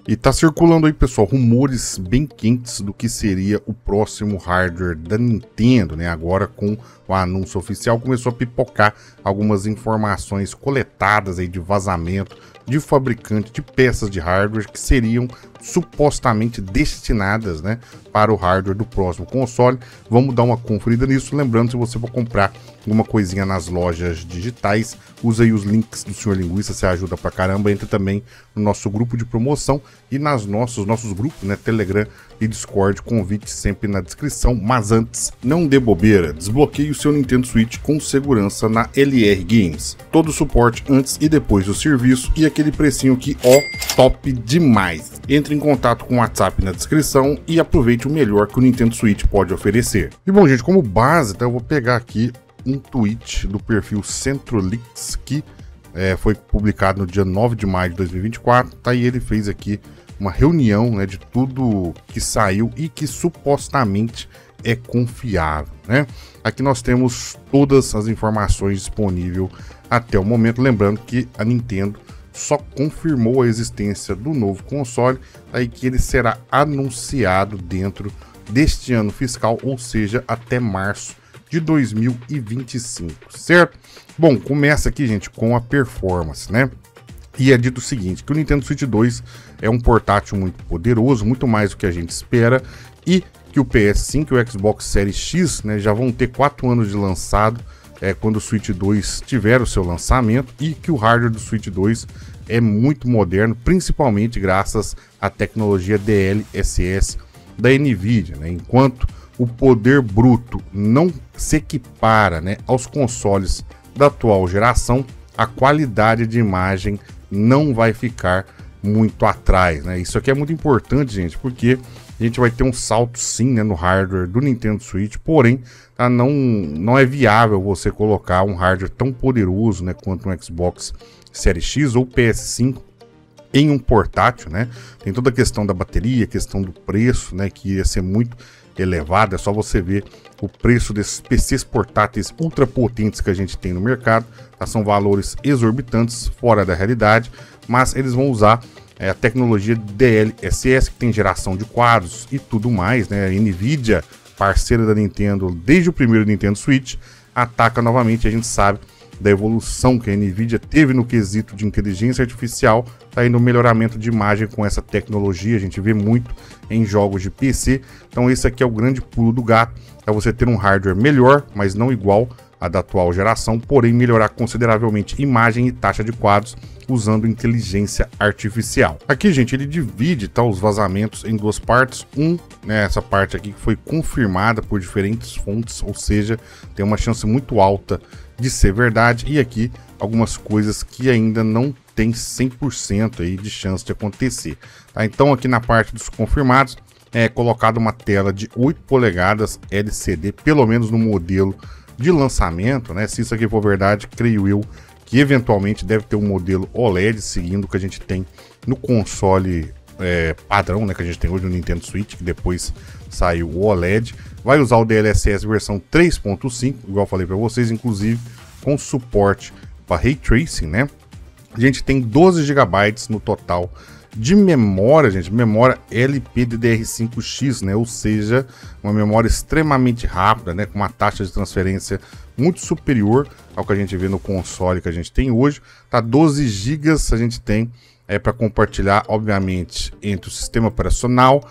E tá circulando aí, pessoal, rumores bem quentes do que seria o próximo hardware da Nintendo, né? Agora com o anúncio oficial começou a pipocar algumas informações coletadas aí de vazamento de fabricante de peças de hardware que seriam supostamente destinadas, né, para o hardware do próximo console. Vamos dar uma conferida nisso, lembrando, se você for comprar alguma coisinha nas lojas digitais, usa aí os links do Senhor Linguiça, você ajuda pra caramba. Entra também no nosso grupo de promoção e nas nossos grupos, né, Telegram e Discord, convite sempre na descrição. Mas antes, não dê bobeira, desbloqueie o seu Nintendo Switch com segurança na LR Games. Todo o suporte antes e depois do serviço e aquele precinho que, ó, top demais. Entre em contato com o WhatsApp na descrição e aproveite o melhor que o Nintendo Switch pode oferecer. E bom, gente, como base, tá, eu vou pegar aqui um tweet do perfil CentroLeaks que foi publicado no dia 9 de maio de 2024, tá? E ele fez aqui uma reunião, né, de tudo que saiu e que supostamente é confiável, né? Aqui nós temos todas as informações disponíveis até o momento, lembrando que a Nintendo só confirmou a existência do novo console, aí que ele será anunciado dentro deste ano fiscal, ou seja, até março de 2025, certo? Bom, começa aqui, gente, com a performance, né? E é dito o seguinte, que o Nintendo Switch 2 é um portátil muito poderoso, muito mais do que a gente espera, e que o PS5 e o Xbox Series X, né, já vão ter 4 anos de lançado, quando o Switch 2 tiver o seu lançamento, e que o hardware do Switch 2 é muito moderno, principalmente graças à tecnologia DLSS da Nvidia, né? Enquanto o poder bruto não se equipara, né, aos consoles da atual geração, a qualidade de imagem não vai ficar muito atrás, né? Isso aqui é muito importante, gente, porque a gente vai ter um salto sim, né, no hardware do Nintendo Switch, porém, tá, não é viável você colocar um hardware tão poderoso, né, quanto um Xbox Series X ou PS5 em um portátil, né? Tem toda a questão da bateria, a questão do preço, né, que ia ser muito elevado. É só você ver o preço desses PCs portáteis ultra potentes que a gente tem no mercado, tá? São valores exorbitantes, fora da realidade, mas eles vão usar a tecnologia DLSS, que tem geração de quadros e tudo mais, né? A Nvidia, parceira da Nintendo desde o primeiro Nintendo Switch, ataca novamente. A gente sabe da evolução que a Nvidia teve no quesito de inteligência artificial, tá aí no melhoramento de imagem com essa tecnologia. A gente vê muito em jogos de PC. Então esse aqui é o grande pulo do gato, é você ter um hardware melhor, mas não igual a da atual geração, porém melhorar consideravelmente imagem e taxa de quadros usando inteligência artificial. Aqui, gente, ele divide, tá, os vazamentos em duas partes. Né, essa parte aqui que foi confirmada por diferentes fontes, ou seja, tem uma chance muito alta de ser verdade, e aqui algumas coisas que ainda não tem 100% aí de chance de acontecer, tá? Então aqui na parte dos confirmados é colocada uma tela de 8 polegadas LCD, pelo menos no modelo de lançamento, né? Se isso aqui for verdade, creio eu que eventualmente deve ter um modelo OLED, seguindo o que a gente tem no console padrão, né, que a gente tem hoje no Nintendo Switch, que depois saiu o OLED. Vai usar o DLSS versão 3.5, igual eu falei para vocês, inclusive com suporte para Ray Tracing, né? A gente tem 12 GB no total de memória, gente, memória LPDDR5X, né? Ou seja, uma memória extremamente rápida, né? Com uma taxa de transferência muito superior ao que a gente vê no console que a gente tem hoje, tá? 12 GB a gente tem para compartilhar, obviamente, entre o sistema operacional,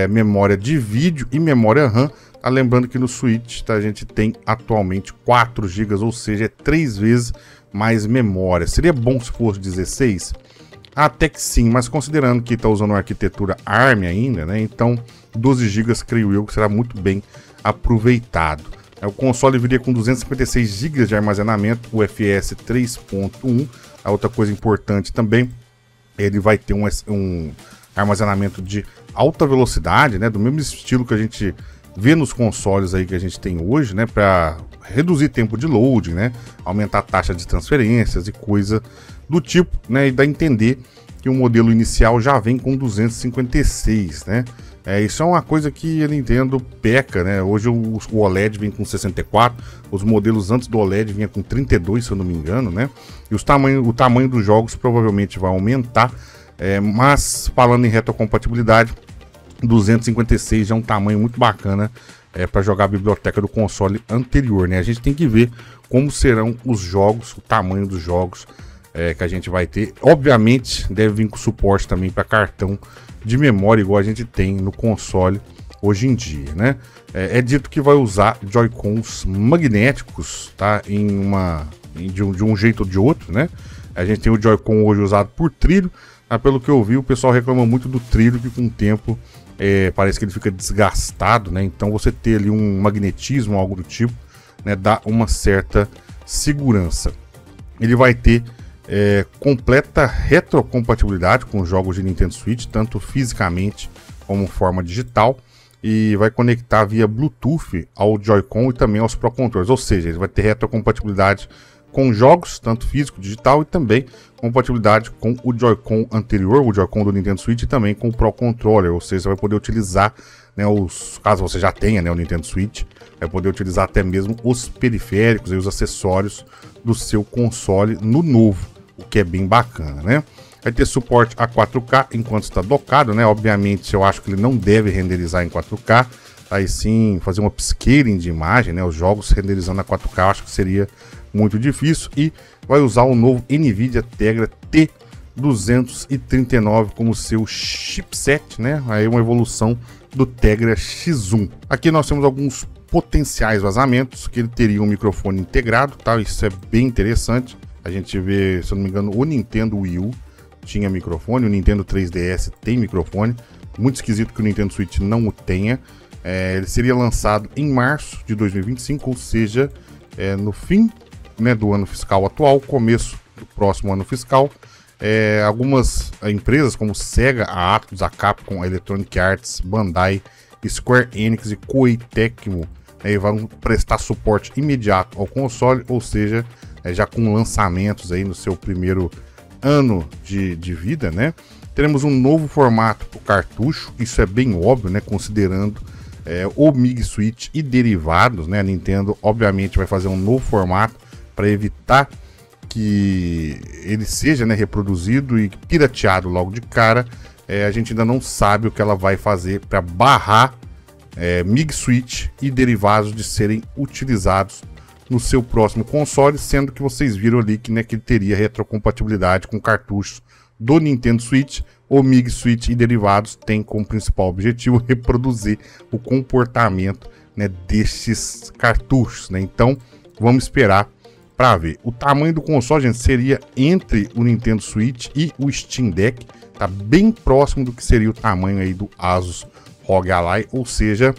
memória de vídeo e memória RAM. Tá? Lembrando que no Switch, tá, a gente tem atualmente 4 GB, ou seja, é 3 vezes mais memória. Seria bom se fosse 16? Até que sim, mas considerando que está usando uma arquitetura ARM ainda, né? Então 12 GB creio eu que será muito bem aproveitado. O console viria com 256 GB de armazenamento, UFS 3.1. A outra coisa importante também, ele vai ter um armazenamento de alta velocidade, né? Do mesmo estilo que a gente vê nos consoles aí que a gente tem hoje, né? Para reduzir tempo de loading, né? Aumentar a taxa de transferências e coisa do tipo, né? E dá a entender que o modelo inicial já vem com 256, né? Isso é uma coisa que a Nintendo peca, né? Hoje o OLED vem com 64, os modelos antes do OLED vinha com 32, se eu não me engano, né? E o tamanho dos jogos provavelmente vai aumentar. Mas falando em retrocompatibilidade, 256 já é um tamanho muito bacana para jogar a biblioteca do console anterior, né? A gente tem que ver como serão os jogos, o tamanho dos jogos que a gente vai ter. Obviamente deve vir com suporte também para cartão de memória, igual a gente tem no console hoje em dia, né? É dito que vai usar Joy-Cons magnéticos, tá? De um jeito ou de outro, né? A gente tem o Joy-Con hoje usado por trilho, mas pelo que eu vi, o pessoal reclama muito do trilho, que com o tempo parece que ele fica desgastado, né? Então você ter ali um magnetismo, algo do tipo, né, dá uma certa segurança. Ele vai ter completa retrocompatibilidade com os jogos de Nintendo Switch, tanto fisicamente como forma digital, e vai conectar via Bluetooth ao Joy-Con e também aos Pro Controllers, ou seja, ele vai ter retrocompatibilidade com jogos, tanto físico, digital, e também compatibilidade com o Joy-Con anterior, o Joy-Con do Nintendo Switch, e também com o Pro Controller, ou seja, você vai poder utilizar, né, caso você já tenha, né, o Nintendo Switch, vai poder utilizar até mesmo os periféricos e os acessórios do seu console no novo, o que é bem bacana, né? Vai ter suporte a 4K enquanto está docado, né? Obviamente eu acho que ele não deve renderizar em 4K, aí sim fazer um upscaling de imagem, né? Os jogos renderizando a 4K eu acho que seria muito difícil, e vai usar o novo NVIDIA Tegra T239 como seu chipset, né? Aí uma evolução do Tegra X1. Aqui nós temos alguns potenciais vazamentos, que ele teria um microfone integrado, tá? Isso é bem interessante. A gente vê, se eu não me engano, o Nintendo Wii U tinha microfone, o Nintendo 3DS tem microfone. Muito esquisito que o Nintendo Switch não o tenha. Ele seria lançado em março de 2025, ou seja, no fim, né, do ano fiscal atual, começo do próximo ano fiscal. Algumas empresas como Sega, a Atlus, a Capcom, a Electronic Arts, Bandai, Square Enix e Koei Tecmo vão prestar suporte imediato ao console, ou seja, já com lançamentos aí no seu primeiro ano de vida, né? Teremos um novo formato para o cartucho, isso é bem óbvio, né? Considerando o MIG Switch e derivados, né? A Nintendo obviamente vai fazer um novo formato para evitar que ele seja, né, reproduzido e pirateado logo de cara. A gente ainda não sabe o que ela vai fazer para barrar MIG Switch e derivados de serem utilizados no seu próximo console, sendo que vocês viram ali que, né, que ele teria retrocompatibilidade com cartuchos do Nintendo Switch. O MIG Switch e derivados tem como principal objetivo reproduzir o comportamento, né, destes cartuchos, né? Então vamos esperar para ver. O tamanho do console, gente, seria entre o Nintendo Switch e o Steam Deck, tá bem próximo do que seria o tamanho aí do Asus ROG Ally, ou seja,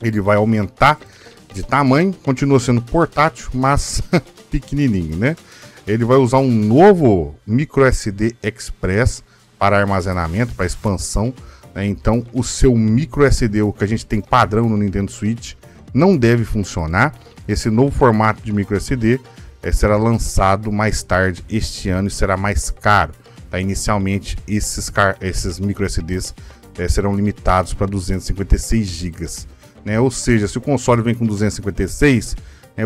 ele vai aumentar de tamanho, continua sendo portátil, mas pequenininho, né? Ele vai usar um novo microSD Express para armazenamento, para expansão, né? Então o seu microSD, o que a gente tem padrão no Nintendo Switch, não deve funcionar. Esse novo formato de microSD será lançado mais tarde este ano e será mais caro, tá? Inicialmente esses microSDs serão limitados para 256 GB, né? Ou seja, se o console vem com 256,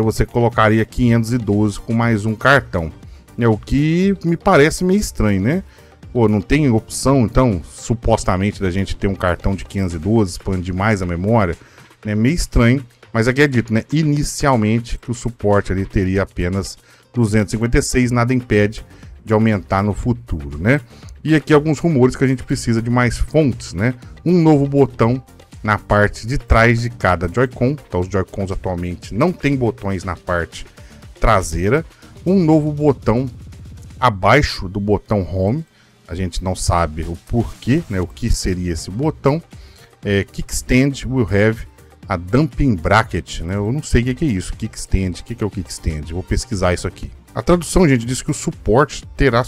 você colocaria 512 com mais um cartão, o que me parece meio estranho, né? Pô, não tem opção, então, supostamente, da gente ter um cartão de 512, expandir mais a memória, né? Meio estranho, mas aqui é dito, né, inicialmente, que o suporte ali teria apenas 256, nada impede de aumentar no futuro, né? E aqui alguns rumores que a gente precisa de mais fontes, né? Um novo botão na parte de trás de cada Joy-Con, então os Joy-Cons atualmente não tem botões na parte traseira. Um novo botão abaixo do botão Home, a gente não sabe o porquê, né? O que seria esse botão. Kickstand will have a dumping bracket, né? Eu não sei o que é isso, kickstand, o que é o kickstand? Vou pesquisar isso aqui. A tradução, gente, diz que o suporte terá,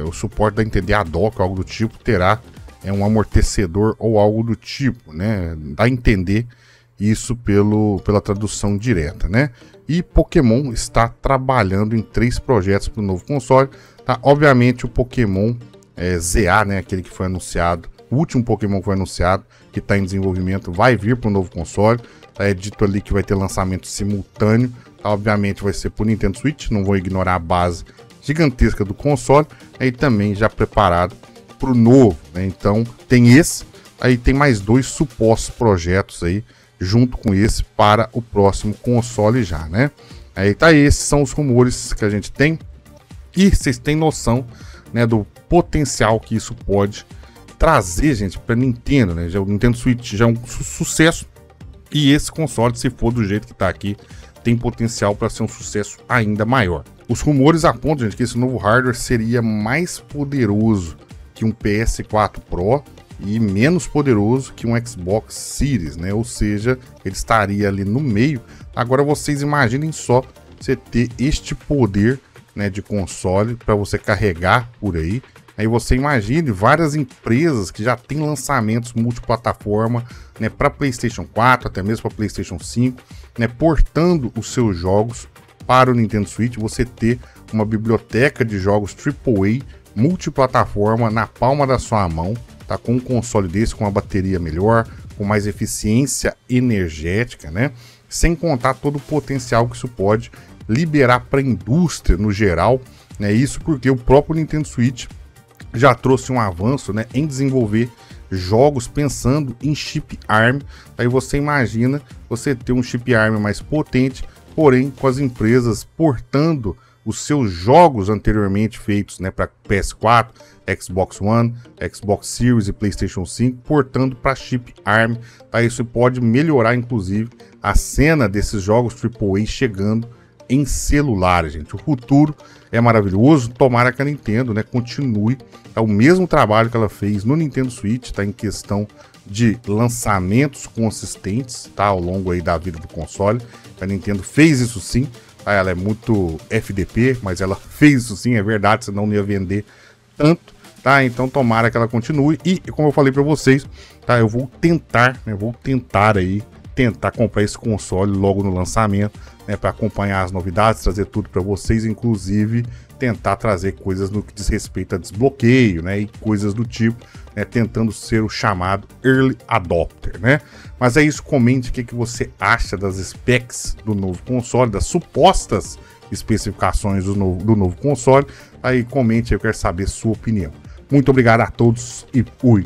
o suporte da entender a dock, algo do tipo, terá um amortecedor ou algo do tipo, né? Dá a entender isso pela tradução direta, né? E Pokémon está trabalhando em 3 projetos para o novo console, tá? Obviamente o Pokémon ZA, né? Aquele que foi anunciado, o último Pokémon que foi anunciado, que está em desenvolvimento, vai vir para o novo console. É dito ali que vai ter lançamento simultâneo, tá? Obviamente vai ser por Nintendo Switch, não vou ignorar a base gigantesca do console, e também já preparado pro novo, né? Então tem esse, aí tem mais 2 supostos projetos aí junto com esse para o próximo console já, né? Aí tá, esses são os rumores que a gente tem e vocês têm noção, né, do potencial que isso pode trazer, gente, para Nintendo, né? Já o Nintendo Switch já é um sucesso e esse console, se for do jeito que tá aqui, tem potencial para ser um sucesso ainda maior. Os rumores apontam, gente, que esse novo hardware seria mais poderoso que um PS4 Pro e menos poderoso que um Xbox Series, né? Ou seja, ele estaria ali no meio. Agora vocês imaginem só você ter este poder, né, de console para você carregar por aí. Aí você imagine várias empresas que já têm lançamentos multiplataforma, né, para PlayStation 4, até mesmo para PlayStation 5, né, portando os seus jogos para o Nintendo Switch. Você ter uma biblioteca de jogos AAA multiplataforma na palma da sua mão, tá, com um console desse, com uma bateria melhor, com mais eficiência energética, né, sem contar todo o potencial que isso pode liberar para a indústria no geral, né, isso porque o próprio Nintendo Switch já trouxe um avanço, né, em desenvolver jogos pensando em chip ARM. Aí você imagina você ter um chip ARM mais potente, porém com as empresas portando os seus jogos anteriormente feitos, né, para PS4, Xbox One, Xbox Series e PlayStation 5, portando para chip ARM. Tá? Isso pode melhorar, inclusive, a cena desses jogos AAA chegando em celulares, gente. O futuro é maravilhoso. Tomara que a Nintendo, né, continue, tá, o mesmo trabalho que ela fez no Nintendo Switch, tá, em questão de lançamentos consistentes, tá, ao longo aí da vida do console. A Nintendo fez isso sim, tá? Ela é muito FDP, mas ela fez isso sim, é verdade, senão não ia vender tanto, tá? Então tomara que ela continue e, como eu falei para vocês, tá, eu vou tentar, né, tentar comprar esse console logo no lançamento, né, para acompanhar as novidades, trazer tudo para vocês, inclusive tentar trazer coisas no que diz respeito a desbloqueio, né, e coisas do tipo, né, tentando ser o chamado Early Adopter, né. Mas é isso, comente o que você acha das specs do novo console, das supostas especificações do novo console, aí comente, eu quero saber sua opinião. Muito obrigado a todos e fui!